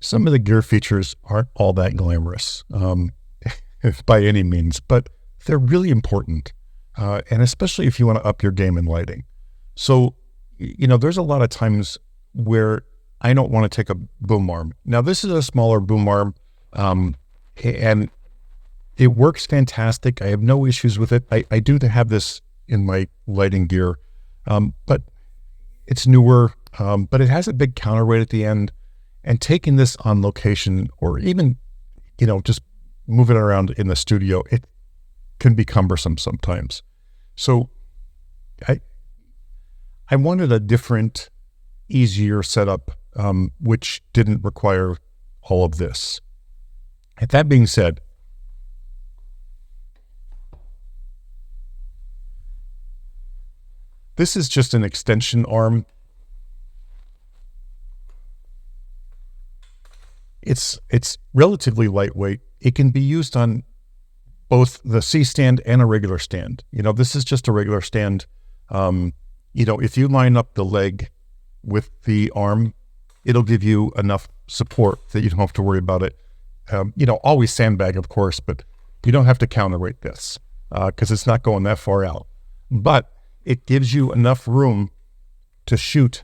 some of the gear features aren't all that glamorous by any means, but they're really important, and especially if you want to up your game in lighting. So, there's a lot of times where I don't want to take a boom arm. Now, this is a smaller boom arm, and it works fantastic. I have no issues with it. I do have this in my lighting gear, but it's newer, but it has a big counterweight at the end. And taking this on location, or even, just moving around in the studio, it can be cumbersome sometimes. So I wanted a different, easier setup, which didn't require all of this. And that being said, this is just an extension arm. It's relatively lightweight. It can be used on both the C-stand and a regular stand. This is just a regular stand. If you line up the leg with the arm, it'll give you enough support that you don't have to worry about it. Always sandbag, of course, but you don't have to counterweight this because it's not going that far out. But it gives you enough room to shoot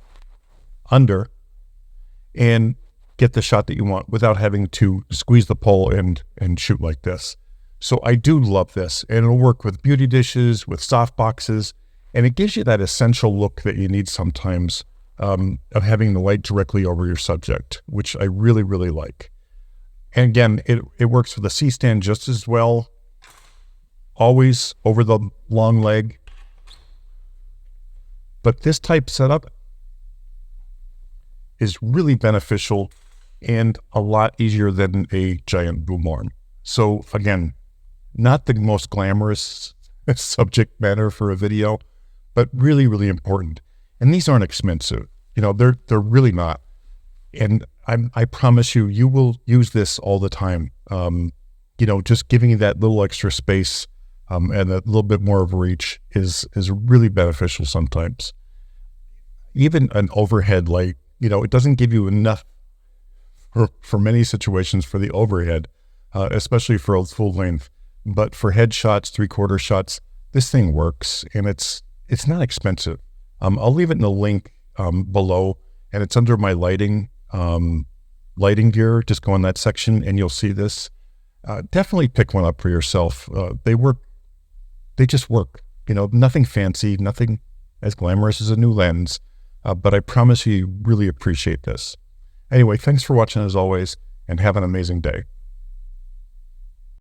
under and get the shot that you want without having to squeeze the pole and shoot like this. So I do love this, and it'll work with beauty dishes, with soft boxes, and it gives you that essential look that you need sometimes, of having the light directly over your subject, which I really, really like. And again, it works with the C-stand just as well, always over the long leg. But this type setup is really beneficial and a lot easier than a giant boom arm. So again, not the most glamorous subject matter for a video, but really, really important. And these aren't expensive. They're really not. And I promise you will use this all the time. Just giving you that little extra space and a little bit more of reach is really beneficial sometimes. Even an overhead light, it doesn't give you enough for many situations for the overhead, especially for a full length. But for headshots, 3/4 shots, this thing works, and it's not expensive. I'll leave it in the link below, and it's under my lighting gear. Just go in that section, and you'll see this. Definitely pick one up for yourself. They work. They just work. Nothing fancy, nothing as glamorous as a new lens, but I promise you really appreciate this. Anyway, thanks for watching as always, and have an amazing day.